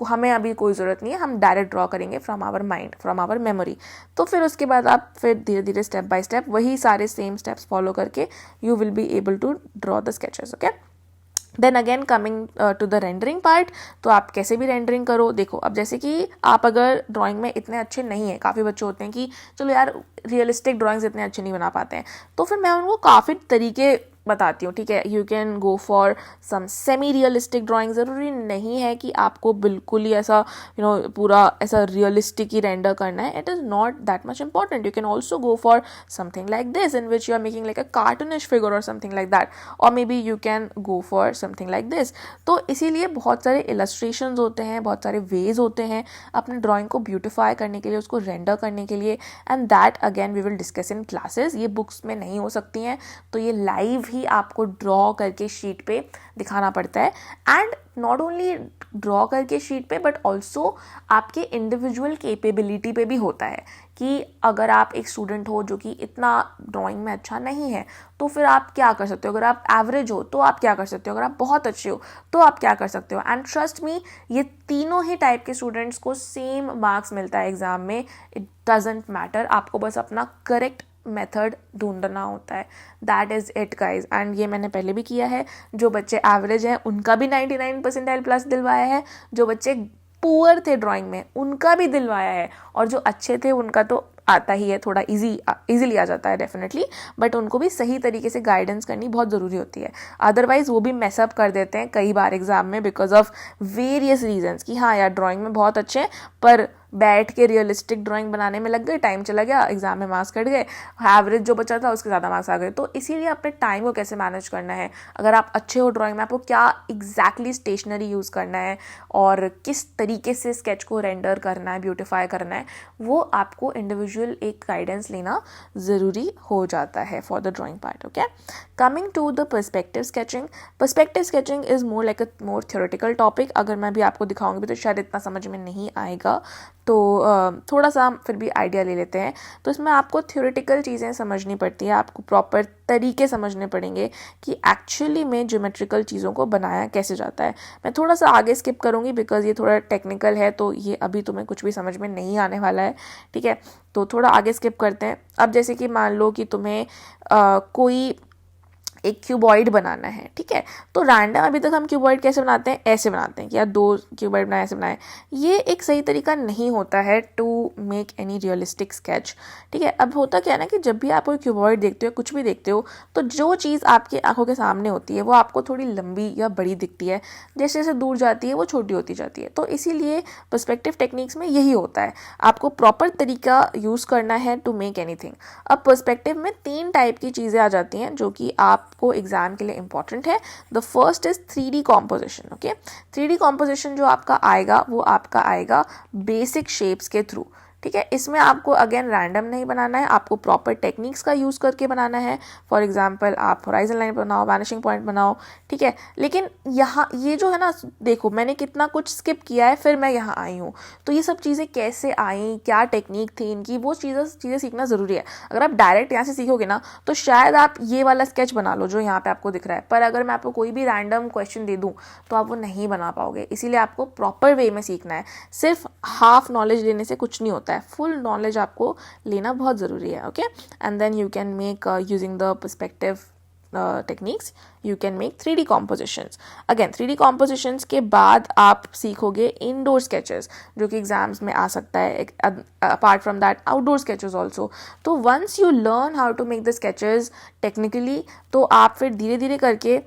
Speaker 1: हमें अभी कोई ज़रूरत नहीं है, हम डायरेक्ट ड्रॉ करेंगे from our mind, from our memory. तो फिर उसके बाद आप फिर धीरे धीरे स्टेप बाय स्टेप वही सारे सेम स्टेप्स फॉलो करके you will be able to draw the sketches, okay. Then again coming to the rendering part, तो आप कैसे भी रेंडरिंग करो। देखो अब जैसे कि आप अगर ड्राइंग में इतने अच्छे नहीं हैं, काफ़ी बच्चे होते हैं कि चलो यार रियलिस्टिक ड्राइंग्स इतने अच्छे नहीं बना पाते हैं, तो फिर मैं उनको काफ़ी तरीके बताती हूँ, ठीक है। You can go for some semi realistic drawing. ज़रूरी नहीं है कि आपको बिल्कुल ही ऐसा पूरा ऐसा रियलिस्टिक ही रेंडर करना है। It is not that much important. You can also go for something like this in which you are making like a cartoonish figure और समथिंग लाइक दैट, और maybe you can go for something like this. तो इसीलिए बहुत सारे इलस्ट्रेशंस होते हैं, बहुत सारे वेज होते हैं अपने ड्राइंग को ब्यूटिफाई करने के लिए, उसको रेंडर करने के लिए, and that again we will discuss in classes. ये बुक्स में नहीं हो सकती हैं, तो ये लाइव ही आपको ड्रॉ करके शीट पे दिखाना पड़ता है। एंड नॉट ओनली ड्रॉ करके शीट पे बट ऑल्सो आपके इंडिविजुअल कैपेबिलिटी पे भी होता है कि अगर आप एक स्टूडेंट हो जो कि इतना ड्राइंग में अच्छा नहीं है तो फिर आप क्या कर सकते हो। अगर आप एवरेज हो तो आप क्या कर सकते हो, अगर आप बहुत अच्छे हो तो आप क्या कर सकते हो। एंड ट्रस्ट मी, ये तीनों ही टाइप के स्टूडेंट्स को सेम मार्क्स मिलता है एग्जाम में। इट डजेंट मैटर, आपको बस अपना करेक्ट मेथड ढूंढना होता है। That is it guys. And ये मैंने पहले भी किया है। जो बच्चे एवरेज हैं उनका भी 99 परसेंटाइल प्लस दिलवाया है, जो बच्चे पुअर थे ड्राइंग में उनका भी दिलवाया है, और जो अच्छे थे उनका तो आता ही है, थोड़ा इजीली आ जाता है डेफिनेटली, बट उनको भी सही तरीके से गाइडेंस करनी बहुत ज़रूरी होती है। अदरवाइज वो भी मैसअप कर देते हैं कई बार एग्जाम में बिकॉज ऑफ वेरियस रीजंस कि हाँ यार ड्राइंग में बहुत अच्छे हैं पर बैठ के रियलिस्टिक ड्राइंग बनाने में लग गए, टाइम चला गया, एग्जाम में मार्क्स कट गए, एवरेज जो बचा था उसके ज़्यादा मार्क्स आ गए। तो इसीलिए अपने टाइम को कैसे मैनेज करना है, अगर आप अच्छे हो ड्राइंग में आपको क्या एग्जैक्टली स्टेशनरी यूज़ करना है और किस तरीके से स्केच को रेंडर करना है, ब्यूटिफाई करना है, वो आपको इंडिविजुअल एक गाइडेंस लेना ज़रूरी हो जाता है for the drawing part, okay. Coming to the perspective sketching, perspective sketching is more like a more theoretical topic. अगर मैं भी आपको दिखाऊंगी भी तो शायद इतना समझ में नहीं आएगा, तो थोड़ा सा फिर भी आइडिया ले लेते हैं। तो इसमें आपको थ्योरेटिकल चीज़ें समझनी पड़ती है, आपको प्रॉपर तरीके समझने पड़ेंगे कि एक्चुअली में ज्योमेट्रिकल चीज़ों को बनाया कैसे जाता है। मैं थोड़ा सा आगे स्किप करूँगी बिकॉज ये थोड़ा टेक्निकल है, तो ये अभी तुम्हें कुछ भी समझ में नहीं आने वाला है, ठीक है। तो थोड़ा आगे स्किप करते हैं। अब जैसे कि मान लो कि तुम्हें कोई एक क्यूबॉइड बनाना है, ठीक है। तो रैंडम अभी तक हम क्यूबॉइड कैसे बनाते हैं, ऐसे बनाते हैं कि यार 2 क्यूबॉइड बनाए, ऐसे बनाए। ये एक सही तरीका नहीं होता है to make any realistic sketch, ठीक है। अब होता क्या है ना कि जब भी आप कोई क्यूबॉइड देखते हो, कुछ भी देखते हो, तो जो चीज़ आपकी आंखों के सामने होती है वो आपको थोड़ी लंबी या बड़ी दिखती है, जैसे जैसे दूर जाती है वो छोटी होती जाती है। तो इसीलिए पर्सपेक्टिव टेक्निक्स में यही होता है, आपको प्रॉपर तरीका यूज़ करना है टू मेक एनीथिंग। अब पर्सपेक्टिव में 3 टाइप की चीज़ें आ जाती हैं जो कि आपको एग्जाम के लिए इंपॉर्टेंट है। The first is 3D composition, okay. 3D composition जो आपका आएगा वो आपका आएगा बेसिक शेप्स के थ्रू, ठीक है। इसमें आपको अगेन रैंडम नहीं बनाना है, आपको प्रॉपर टेक्निक्स का यूज़ करके बनाना है। फॉर एग्जाम्पल आप होराइजन लाइन बनाओ, वैनिशिंग पॉइंट बनाओ, ठीक है। लेकिन यहाँ ये जो है ना, देखो मैंने कितना कुछ स्किप किया है, फिर मैं यहाँ आई हूँ। तो ये सब चीज़ें कैसे आई, क्या टेक्निक थी इनकी, वो चीज़ें सीखना ज़रूरी है। अगर आप डायरेक्ट यहाँ से सीखोगे ना तो शायद आप ये वाला स्केच बना लो जो यहाँ पे आपको दिख रहा है, पर अगर मैं आपको कोई भी रैंडम क्वेश्चन दे दूँ तो आप वो नहीं बना पाओगे। इसीलिए आपको प्रॉपर वे में सीखना है। सिर्फ हाफ नॉलेज लेने से कुछ नहीं होता है, फुल नॉलेज आपको लेना बहुत ज़रूरी है। Okay, and then you can make using the perspective techniques you can make 3D compositions. Again 3D compositions के बाद आप सीखोगे इंडोर स्केचेस, जो कि एग्जाम्स में आ सकता है, apart from that outdoor sketches also. तो once you learn how to make the sketches technically, तो आप फिर धीरे धीरे करके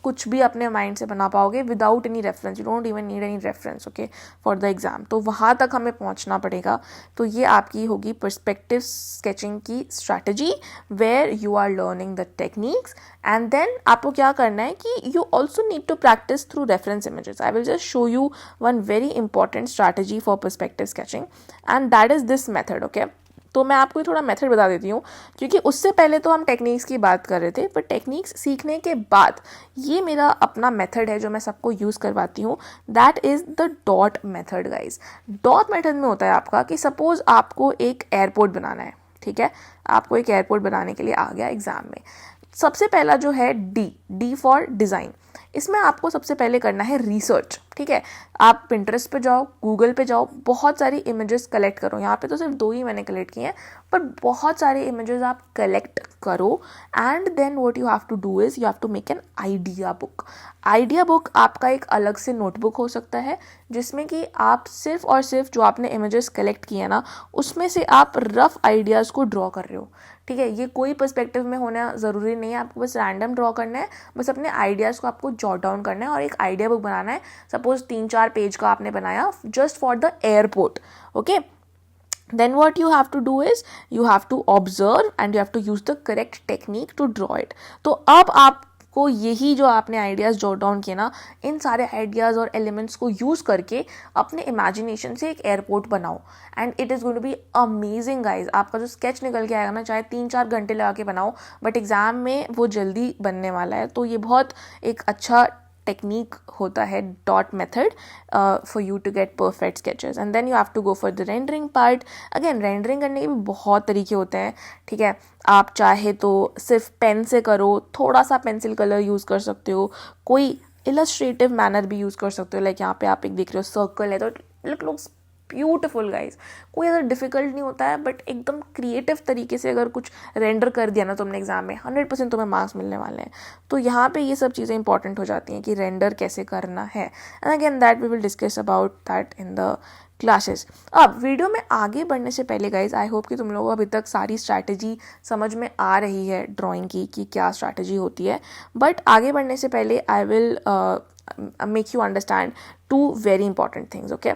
Speaker 1: कुछ भी अपने माइंड से बना पाओगे without any reference. You don't even need any reference, okay, for the exam. तो वहाँ तक हमें पहुँचना पड़ेगा। तो ये आपकी होगी पर्सपेक्टिव स्केचिंग की strategy, where you are learning the techniques. And then आपको क्या करना है कि you also need to practice through reference images. I will just show you one very important strategy for perspective sketching, and that is this method. Okay, तो मैं आपको थोड़ा मेथड बता देती हूँ, क्योंकि उससे पहले तो हम टेक्निक्स की बात कर रहे थे, पर टेक्निक्स सीखने के बाद ये मेरा अपना मेथड है जो मैं सबको यूज़ करवाती हूँ। That is the dot method guys. Dot method में होता है आपका कि सपोज आपको एक एयरपोर्ट बनाना है, ठीक है। आपको एक एयरपोर्ट बनाने के लिए आ गया एग्जाम में। सबसे पहला जो है डी फॉर डिज़ाइन। इसमें आपको सबसे पहले करना है रिसर्च, ठीक है। आप पिंटरेस्ट पे जाओ, गूगल पे जाओ, बहुत सारी इमेजेस कलेक्ट करो। यहाँ पे तो सिर्फ 2 ही मैंने कलेक्ट किए हैं, पर बहुत सारे इमेजेस आप कलेक्ट करो। And then what you have to do is you have to make an idea book. Idea book आपका एक अलग से नोटबुक हो सकता है, जिसमें कि आप सिर्फ और सिर्फ जो आपने इमेजेस कलेक्ट किए ना, उसमें से आप रफ आइडियाज़ को ड्रॉ कर रहे हो, ठीक है। ये कोई पर्सपेक्टिव में होना ज़रूरी नहीं है, आपको बस रैंडम ड्रॉ करना है, बस अपने आइडियाज़ को आपको जॉट डाउन करना है और एक आइडिया बुक बनाना है। सपोज 3-4 पेज का आपने बनाया just for the airport, okay. Then what you have to do is you have to observe and you have to use the correct technique to draw it. तो अब आपको यही जो आपने आइडियाज़ जॉट डाउन किए ना, इन सारे आइडियाज़ और एलिमेंट्स को यूज़ करके अपने इमेजिनेशन से एक एयरपोर्ट बनाओ, and it is going to be amazing guys. आपका जो स्केच निकल के आएगा ना, चाहे 3-4 घंटे लगा के बनाओ, बट एग्ज़ाम में वो जल्दी बनने वाला है। तो ये बहुत एक अच्छा टेक्निक होता है dot method for you to get perfect sketches. And then you have to go for the rendering part. Again rendering करने के भी बहुत तरीके होते हैं, ठीक है। आप चाहे तो सिर्फ पेन से करो, थोड़ा सा पेंसिल कलर यूज़ कर सकते हो, कोई इलस्ट्रेटिव मैनर भी यूज़ कर सकते हो। लाइक यहाँ पे आप एक देख रहे हो सर्कल है, तो इट लुक्स ब्यूटिफुल गाइज। कोई ज़्यादा डिफिकल्ट नहीं होता है, बट एकदम क्रिएटिव तरीके से अगर कुछ रेंडर कर दिया ना तुमने एग्जाम में, 100% तुम्हें मार्क्स मिलने वाले हैं। तो यहाँ पे ये सब चीज़ें इंपॉर्टेंट हो जाती हैं कि रेंडर कैसे करना है। And again that we will discuss about that in the classes. अब वीडियो में आगे बढ़ने से पहले गाइज, आई होप कि तुम लोगों को अभी तक सारी स्ट्रैटेजी समझ में आ रही है ड्राइंग की, कि क्या स्ट्रैटेजी होती है। बट आगे बढ़ने से पहले I will make you understand 2 very important things, okay.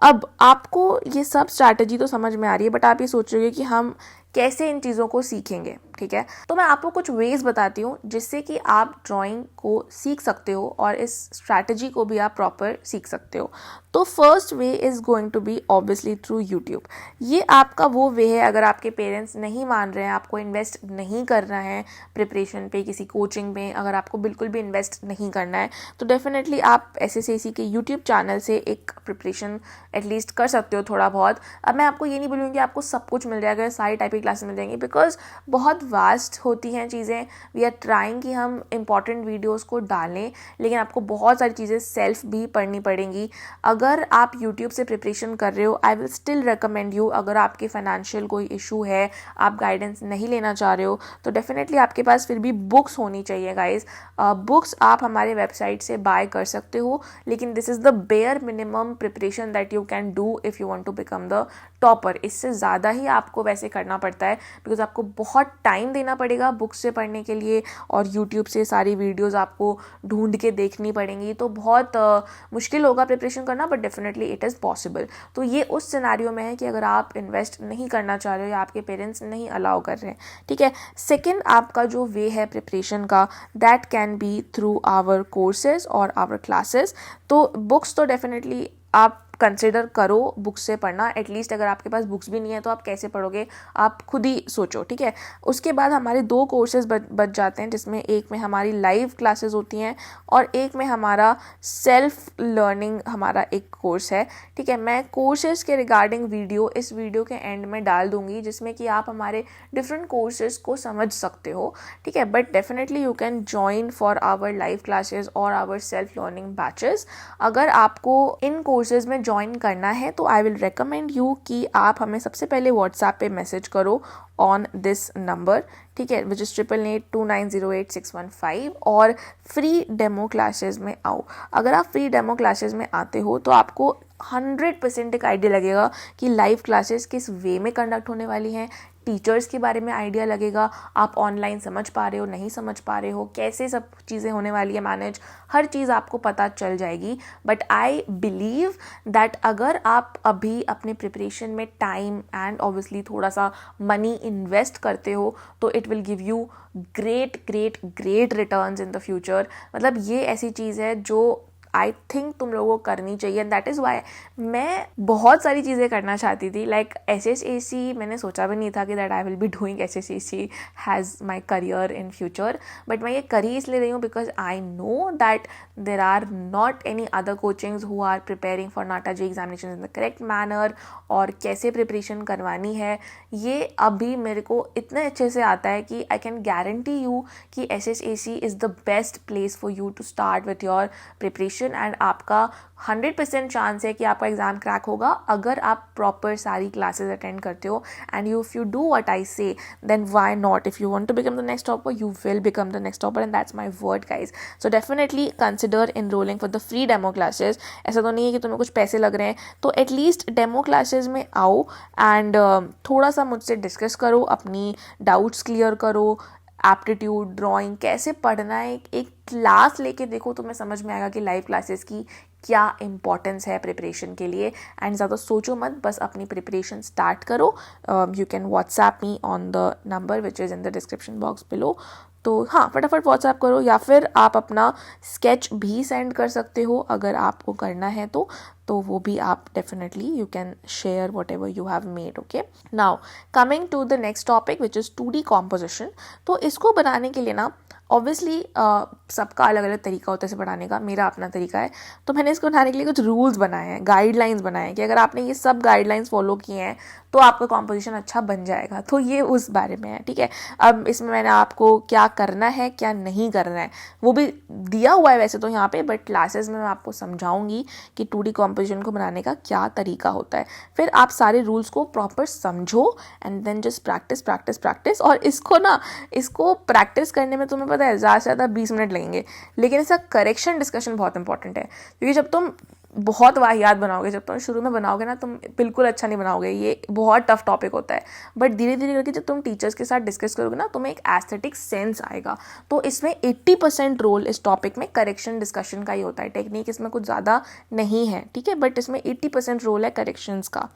Speaker 1: अब आपको ये सब स्ट्रैटेजी तो समझ में आ रही है, बट आप ये सोच रहे हो कि हम कैसे इन चीज़ों को सीखेंगे, ठीक है। तो मैं आपको कुछ वेज बताती हूँ जिससे कि आप ड्राइंग को सीख सकते हो और इस स्ट्रैटेजी को भी आप प्रॉपर सीख सकते हो। तो first way is going to be obviously through YouTube. ये आपका वो वे है, अगर आपके पेरेंट्स नहीं मान रहे हैं, आपको इन्वेस्ट नहीं करना है प्रिपरेशन पे, किसी कोचिंग में अगर आपको बिल्कुल भी इन्वेस्ट नहीं करना है, तो डेफिनेटली आप SSAC के यूट्यूब चैनल से एक प्रिपरेशन एटलीस्ट कर सकते हो थोड़ा बहुत। अब मैं आपको ये नहीं बोलूँगी आपको सब कुछ मिल जाएगा, सारी टाइप की क्लासेस मिल जाएंगी, बिकॉज बहुत वास्ट होती हैं चीज़ें। वी आर ट्राइंग कि हम इंपॉर्टेंट वीडियोस को डालें, लेकिन आपको बहुत सारी चीज़ें सेल्फ भी पढ़नी पड़ेंगी। अगर आप यूट्यूब से प्रिपरेशन कर रहे हो, I will still recommend you, अगर आपके फाइनेंशियल कोई इशू है, आप गाइडेंस नहीं लेना चाह रहे हो, तो डेफिनेटली आपके पास फिर भी बुक्स होनी चाहिए गाइज। बुक्स आप हमारे वेबसाइट से बाय कर सकते हो, लेकिन this is the bare minimum preparation that you can do if you want to become the topper. इससे ज़्यादा ही आपको वैसे करना पड़ता है, बिकॉज आपको बहुत टाइम देना पड़ेगा बुक्स से पढ़ने के लिए, और यूट्यूब से सारी वीडियोस आपको ढूंढ के देखनी पड़ेंगी। तो बहुत मुश्किल होगा प्रिपरेशन करना, but definitely it is possible. तो ये उस सिनेरियो में है कि अगर आप इन्वेस्ट नहीं करना चाह रहे हो या आपके पेरेंट्स नहीं अलाउ कर रहे हैं, ठीक है। सेकेंड आपका जो वे है प्रिपरेशन का, that can be through our courses और आवर क्लासेस। तो बुक्स तो डेफिनेटली आप कंसिडर करो बुक्स से पढ़ना। एटलीस्ट अगर आपके पास बुक्स भी नहीं है तो आप कैसे पढ़ोगे, आप खुद ही सोचो, ठीक है। उसके बाद हमारे 2 कोर्सेज बच जाते हैं, जिसमें एक में हमारी लाइव क्लासेस होती हैं और एक में हमारा सेल्फ लर्निंग हमारा एक कोर्स है, ठीक है। मैं कोर्सेज के रिगार्डिंग वीडियो इस वीडियो के एंड में डाल दूंगी, जिसमें कि आप हमारे डिफरेंट कोर्सेज को समझ सकते हो, ठीक है। But definitely you can join for our live classes और आवर सेल्फ लर्निंग बैचेस। अगर आपको इन कोर्सेज में ज्वाइन करना है तो आई विल रिकमेंड यू कि आप हमें सबसे पहले व्हाट्सएप पे मैसेज करो ऑन दिस नंबर, ठीक है, विच इज़ 8882908615, और फ्री डेमो क्लासेस में आओ। अगर आप फ्री डेमो क्लासेस में आते हो तो आपको 100% एक आइडिया लगेगा कि लाइव क्लासेस किस वे में कंडक्ट होने वाली हैं, टीचर्स के बारे में आइडिया लगेगा, आप ऑनलाइन समझ पा रहे हो नहीं समझ पा रहे हो, कैसे सब चीज़ें होने वाली है मैनेज, हर चीज़ आपको पता चल जाएगी। बट आई बिलीव दैट अगर आप अभी अपने प्रिपरेशन में टाइम एंड ऑब्वियसली थोड़ा सा मनी इन्वेस्ट करते हो तो it will give you great great great returns in the future. मतलब ये ऐसी चीज़ है जो आई थिंक तुम लोगों को करनी चाहिए, एंड दैट इज़ वाई मैं बहुत सारी चीज़ें करना चाहती थी। लाइक SSAC मैंने सोचा भी नहीं था कि that I will be doing SSAC has my career in future, but मैं ये कर ही इसलिए रही हूँ because I know that there are not any other coachings who are preparing for NATA JEE examination in the correct manner, और कैसे प्रिपरेशन करवानी है ये अभी मेरे को इतने अच्छे से आता है कि आई कैन गारंटी यू कि SSAC is the best place for you to start with your preparation, and आपका 100% चांस है कि आपका एग्जाम क्रैक होगा अगर आप प्रॉपर सारी क्लासेस अटेंड करते हो। And you if you do what I say then why not, if you want to become the next topper you will become the next topper, and that's my word guys. So definitely consider enrolling for the free demo classes. ऐसा तो नहीं है कि तुम्हें कुछ पैसे लग रहे हैं, तो एटलीस्ट डेमो क्लासेस में आओ एंड थोड़ा सा मुझसे डिस्कस करो, अपनी डाउट्स क्लियर करो, एप्टीट्यूड, ड्राइंग कैसे पढ़ना है, एक क्लास लेके देखो, तुम्हें समझ में आएगा कि लाइव क्लासेस की क्या इंपॉर्टेंस है प्रिपरेशन के लिए। एंड ज़्यादा सोचो मत, बस अपनी प्रिपरेशन स्टार्ट करो। You can WhatsApp me on the number which is in the description box below. तो हाँ, फटाफट व्हाट्सएप करो, या फिर आप अपना स्केच भी सेंड कर सकते हो अगर आपको करना है तो वो भी आप definitely you can share whatever you have made. Okay, now coming to the next topic which is 2D composition. तो इसको बनाने के लिए ना ऑब्वियसली सबका अलग अलग तरीका होता है इसे बनाने का, मेरा अपना तरीका है। तो मैंने इसको बनाने के लिए कुछ रूल्स बनाए हैं, गाइडलाइंस बनाए हैं कि अगर आपने ये सब गाइडलाइंस फॉलो किए हैं तो आपका कॉम्पोजिशन अच्छा बन जाएगा। तो ये उस बारे में है, ठीक है। अब इसमें मैंने आपको क्या करना है क्या नहीं करना है वो भी दिया हुआ है वैसे तो यहाँ पे, बट क्लासेस में मैं आपको समझाऊंगी कि 2D कॉम्पोजिशन को बनाने का क्या तरीका होता है। फिर आप सारे रूल्स को प्रॉपर समझो and then just practice practice practice. और इसको प्रैक्टिस करने में तुम्हें पता है ज़्यादा से ज़्यादा 20 मिनट लगेंगे, लेकिन इसका करेक्शन डिस्कशन बहुत इंपॉर्टेंट है, क्योंकि जब तुम बहुत वाहियात बनाओगे, जब तुम शुरू में बनाओगे ना तुम बिल्कुल अच्छा नहीं बनाओगे, ये बहुत टफ टॉपिक होता है। बट धीरे धीरे करके जब तुम टीचर्स के साथ डिस्कस करोगे ना तुम्हें एक एस्थेटिक सेंस आएगा। तो इसमें 80% रोल इस टॉपिक में करेक्शन डिस्कशन का ही होता है, टेक्निक इसमें कुछ ज़्यादा नहीं है, ठीक है, बट इसमें 80% रोल है करेक्शंस का,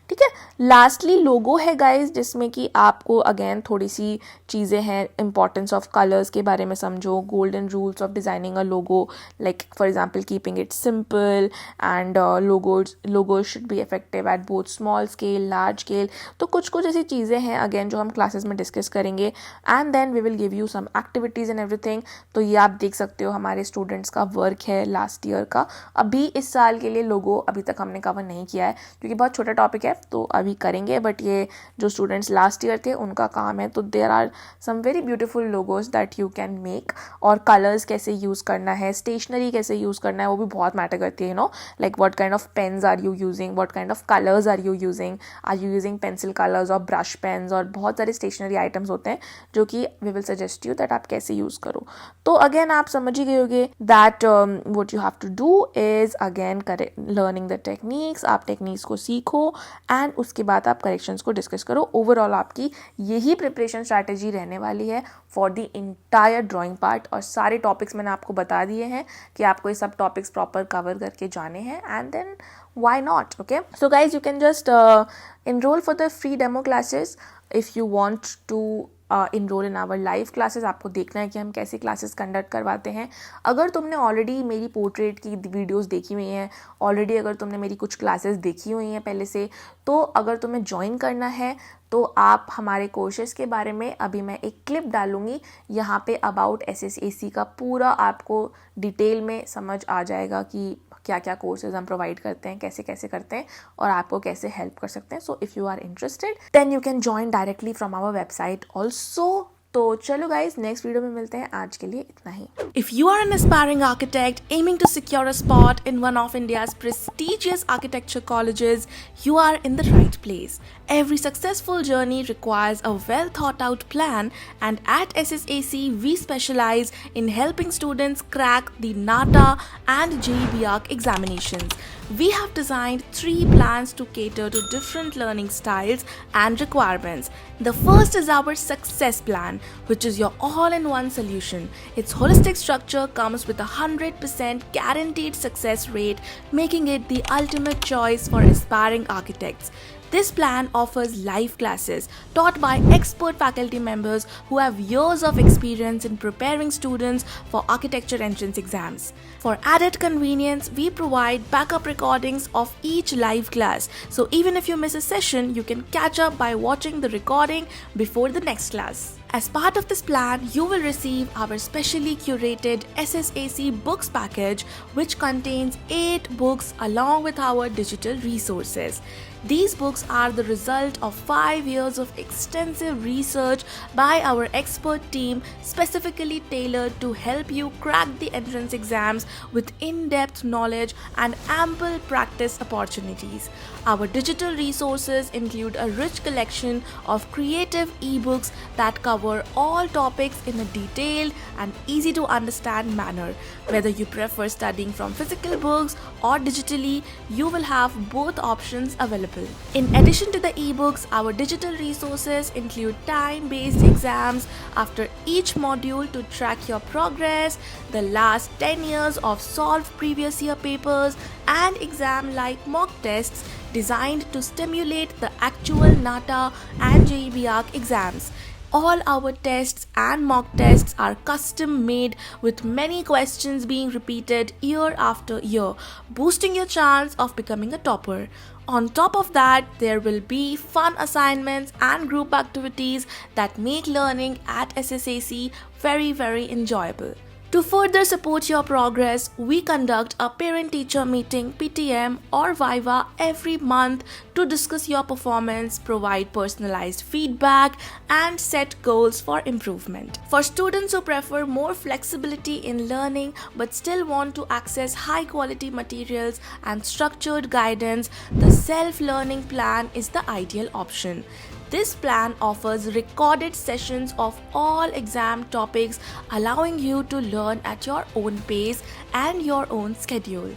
Speaker 1: ठीक है। लास्टली लोगो है गाइज, जिसमें कि आपको अगेन थोड़ी सी चीज़ें हैं, इंपॉर्टेंस ऑफ कलर्स के बारे में समझो, golden rules of designing a logo, like for example keeping it simple, and logos should be effective at both small scale large scale। तो कुछ ऐसी चीज़ें हैं अगेन जो हम क्लासेस में डिस्कस करेंगे, and then we will give you some activities and everything. तो ये आप देख सकते हो हमारे स्टूडेंट्स का वर्क है लास्ट ईयर का। अभी इस साल के लिए लोगो अभी तक हमने कवर नहीं किया है क्योंकि बहुत छोटा टॉपिक है, तो अभी करेंगे। बट ये जो स्टूडेंट्स लास्ट ईयर थे उनका काम है, तो there are some very beautiful logos that you can make. और कलर्स कैसे यूज़ करना है, स्टेशनरी कैसे यूज़ करना है, वो भी बहुत मैटर करती है, no like what kind of pens are you using, what kind of colors are you using pencil colors or brush pens, और बहुत सारे stationery items होते हैं जो कि we will suggest you that आप कैसे यूज़ करो। तो again आप समझ ही गए होंगे that what you have to do is again learning the techniques। आप techniques को सीखो and उसके बाद आप corrections को discuss करो। overall आपकी यही preparation strategy रहने वाली है for the entire drawing part, और सारे topics मैंने आपको बता दिए हैं कि आपको ये सब topics proper cover करके जाने हैं, and then why not, okay। So guys you can just enroll for the free demo classes if you want to enroll in our live classes. आपको देखना है कि हम कैसे क्लासेस कंडक्ट करवाते हैं। अगर तुमने ऑलरेडी मेरी पोर्ट्रेट की वीडियोस देखी हुई हैं, ऑलरेडी अगर तुमने मेरी कुछ क्लासेस देखी हुई हैं पहले से, तो अगर तुम्हें ज्वाइन करना है तो आप हमारे कोर्सेज़ के बारे में, अभी मैं एक क्लिप डालूँगी यहाँ पे अबाउट SSAC का पूरा आपको डिटेल में समझ आ जाएगा कि क्या क्या कोर्सेज हम प्रोवाइड करते हैं, कैसे कैसे करते हैं और आपको कैसे हेल्प कर सकते हैं। So if you are interested then you can join directly from our website also. तो चलो गाइज, नेक्स्ट वीडियो में मिलते हैं। आज के लिए इतना ही। If you are an aspiring architect aiming to secure a spot in one of India's prestigious architecture colleges, you are in the right place. Every successful journey requires a well thought out plan, and at SSAC we specialize in helping students crack the NATA and JEE ARC examinations. We have designed 3 plans to cater to different learning styles and requirements. The first is our success plan, which is your all-in-one solution. Its holistic structure comes with a 100% guaranteed success rate, making it the ultimate choice for aspiring architects. This plan offers live classes taught by expert faculty members who have years of experience in preparing students for architecture entrance exams. For added convenience, we provide backup recordings of each live class, so even if you miss a session, you can catch up by watching the recording before the next class. As part of this plan, you will receive our specially curated SSAC books package, which contains 8 books along with our digital resources. These books are the result of 5 years of extensive research by our expert team, specifically tailored to help you crack the entrance exams with in-depth knowledge and ample practice opportunities. Our digital resources include a rich collection of creative ebooks that cover all topics in a detailed and easy to understand manner. Whether you prefer studying from physical books or digitally, you will have both options available. In addition to the ebooks, our digital resources include time-based exams after each module to track your progress, the last 10 years of solved previous year papers, and exam-like mock tests designed to stimulate the actual NATA and JEE ARC exams. All our tests and mock tests are custom made, with many questions being repeated year after year, boosting your chance of becoming a topper. On top of that, there will be fun assignments and group activities that make learning at SSAC very enjoyable. To further support your progress, we conduct a parent-teacher meeting, PTM or Viva, every month to discuss your performance, provide personalized feedback, and set goals for improvement. For students who prefer more flexibility in learning but still want to access high-quality materials and structured guidance, the self-learning plan is the ideal option. This plan offers recorded sessions of all exam topics, allowing you to learn at your own pace and your own schedule.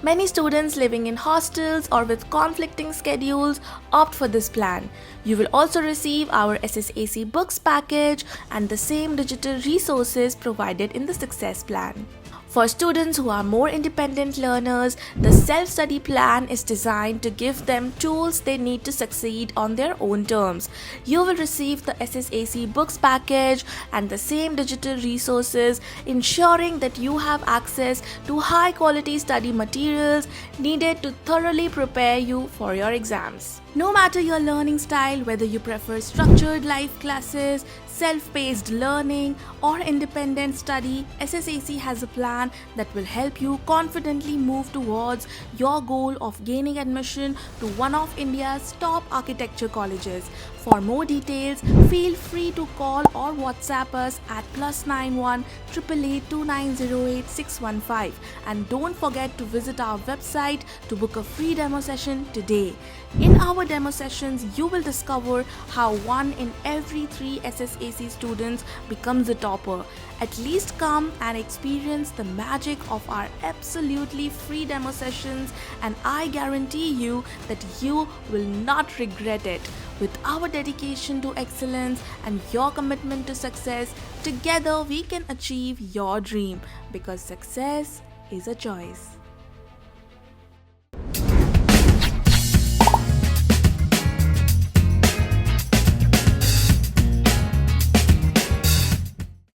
Speaker 1: Many students living in hostels or with conflicting schedules opt for this plan. You will also receive our SSAC books package and the same digital resources provided in the success plan. For students who are more independent learners, the self-study plan is designed to give them tools they need to succeed on their own terms. You will receive the SSAC books package and the same digital resources, ensuring that you have access to high-quality study materials needed to thoroughly prepare you for your exams. No matter your learning style, whether you prefer structured live classes, self-paced learning, or independent study, SSAC has a plan that will help you confidently move towards your goal of gaining admission to one of India's top architecture colleges. For more details, feel free to call or WhatsApp us at +91 888 2908 615, and don't forget to visit our website to book a free demo session today. In our demo sessions, you will discover how 1 in every 3 SSAC students becomes a topper. At least come and experience the magic of our absolutely free demo sessions, and I guarantee you that you will not regret it. With our dedication to excellence and your commitment to success, together we can achieve your dream, because success is a choice.